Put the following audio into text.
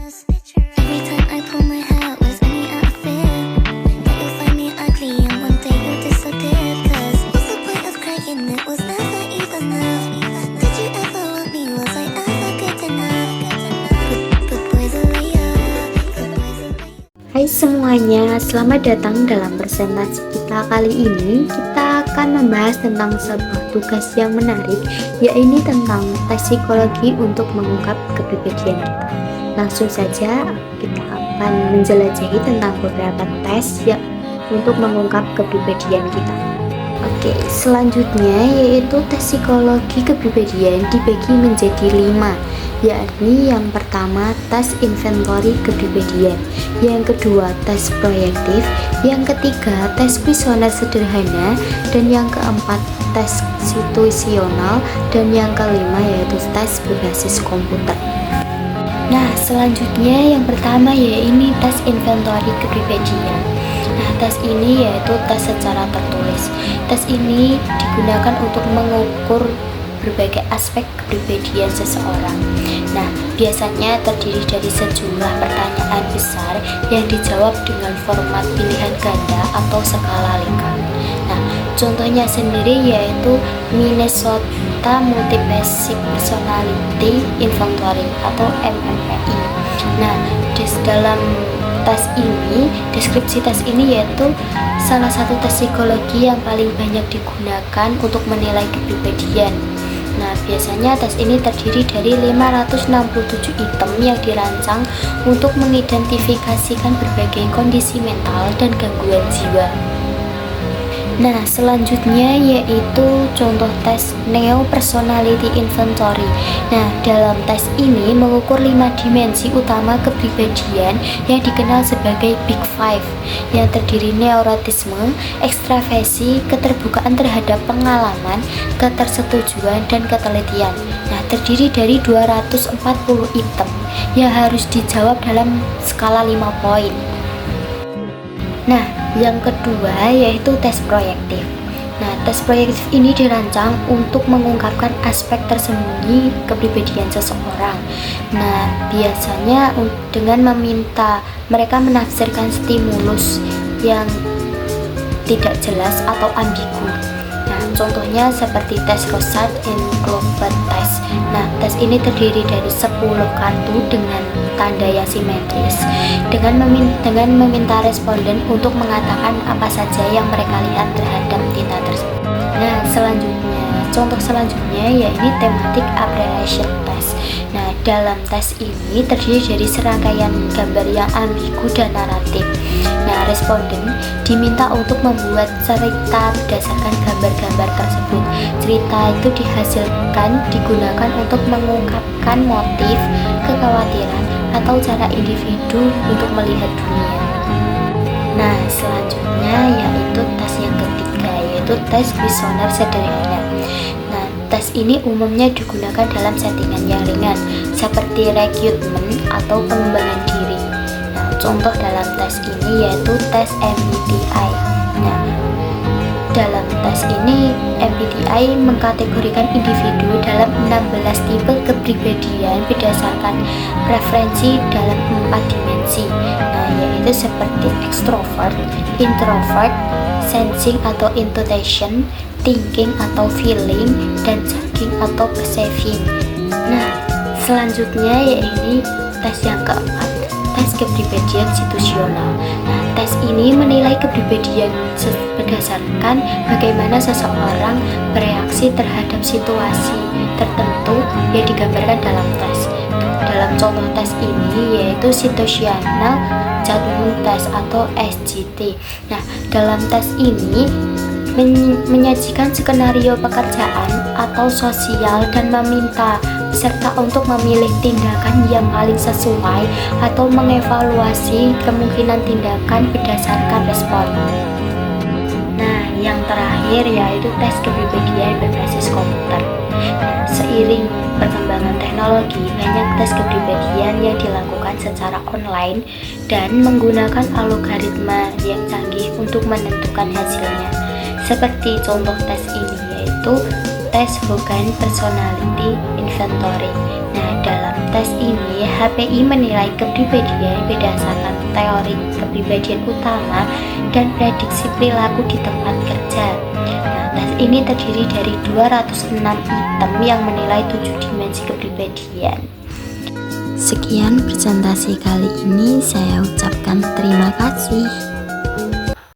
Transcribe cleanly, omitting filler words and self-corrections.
Every time I pull my hair was any outfit that you'll find me ugly and one day you'll disappear. Cause what's the point of crying? It was never even enough. Did you ever want me? Was I ever good enough? Good boys are Hai semuanya, selamat datang dalam presentasi kita kali ini. Kita akan membahas tentang sebuah tugas yang menarik, yaitu tentang tes psikologi untuk mengungkap kepribadian kita. Langsung saja kita akan menjelajahi tentang beberapa tes yang untuk mengungkap kepribadian kita. Oke, selanjutnya yaitu tes psikologi kepribadian dibagi menjadi 5, yakni yang pertama tes inventory kepribadian, yang kedua tes proyektif, yang ketiga tes kuesioner sederhana, dan yang keempat tes situasional, dan yang kelima yaitu tes berbasis komputer. Nah, selanjutnya yang pertama yaitu tes inventory kepribadian. Nah, tes ini yaitu tes secara tertulis. Tes ini digunakan untuk mengukur berbagai aspek kepribadian seseorang. Nah, biasanya terdiri dari sejumlah pertanyaan besar yang dijawab dengan format pilihan ganda atau skala Likert. Nah, contohnya sendiri yaitu Minnesota Multiple Personality Inventory atau MMPI. Nah, dalam tes ini, deskripsi tes ini yaitu salah satu tes psikologi yang paling banyak digunakan untuk menilai kepribadian. Nah, biasanya tes ini terdiri dari 567 item yang dirancang untuk mengidentifikasikan berbagai kondisi mental dan gangguan jiwa. Nah, selanjutnya yaitu contoh tes Neo Personality Inventory. Nah, dalam tes ini mengukur 5 dimensi utama kepribadian yang dikenal sebagai Big Five, yang terdiri neurotisme, ekstraversi, keterbukaan terhadap pengalaman, ketersetujuan, dan ketelitian. Nah, terdiri dari 240 item yang harus dijawab dalam skala 5 poin. Nah, yang kedua yaitu tes proyektif. Nah, tes proyektif ini dirancang untuk mengungkapkan aspek tersembunyi kepribadian seseorang. Nah, biasanya dengan meminta mereka menafsirkan stimulus yang tidak jelas atau ambigu. Nah, contohnya seperti tes Rorschach and Colbert test. Nah, tes ini terdiri dari 10 kartu dengan tanda yang simetris dengan meminta responden untuk mengatakan apa saja yang mereka lihat terhadap tinta tersebut. Nah, contoh selanjutnya yaitu thematic apprehension test. Nah, dalam tes ini terdiri dari serangkaian gambar yang ambigu dan naratif. Nah, responden diminta untuk membuat cerita berdasarkan gambar-gambar tersebut. Cerita itu digunakan untuk mengungkapkan motif, kekhawatiran, atau cara individu untuk melihat dunia. Nah, selanjutnya yaitu tes yang ketiga, yaitu tes kuesioner sederhana. Nah, tes ini umumnya digunakan dalam settingan yang ringan, seperti rekrutmen atau pengembangan diri. Nah, contoh dalam tes ini yaitu tes MBTI. Nah, dalam tes ini MBTI mengkategorikan individu dalam 16 tipe kepribadian berdasarkan preferensi dalam 4 dimensi. Nah, yaitu seperti extrovert, introvert, sensing atau intuition, thinking atau feeling, dan judging atau perceiving. Nah, selanjutnya yaitu tes yang keempat, tes kepribadian situasional. Nah, tes ini menilai kepribadian berdasarkan bagaimana seseorang bereaksi terhadap situasi tertentu yang digambarkan dalam tes. Dalam contoh tes ini yaitu situational judgment test atau SJT. Nah, dalam tes ini menyajikan skenario pekerjaan atau sosial dan meminta peserta untuk memilih tindakan yang paling sesuai atau mengevaluasi kemungkinan tindakan berdasarkan respon. Nah, yang terakhir yaitu tes kepribadian berbasis komputer. Nah, seiring perkembangan teknologi, banyak tes kepribadian yang dilakukan secara online dan menggunakan algoritma yang canggih untuk menentukan hasilnya. Seperti contoh tes ini yaitu tes Hogan Personality Inventory. Nah, dalam tes ini, HPI menilai kepribadian berdasarkan teori kepribadian utama dan prediksi perilaku di tempat kerja. Nah, tes ini terdiri dari 206 item yang menilai 7 dimensi kepribadian. Sekian presentasi kali ini, saya ucapkan terima kasih.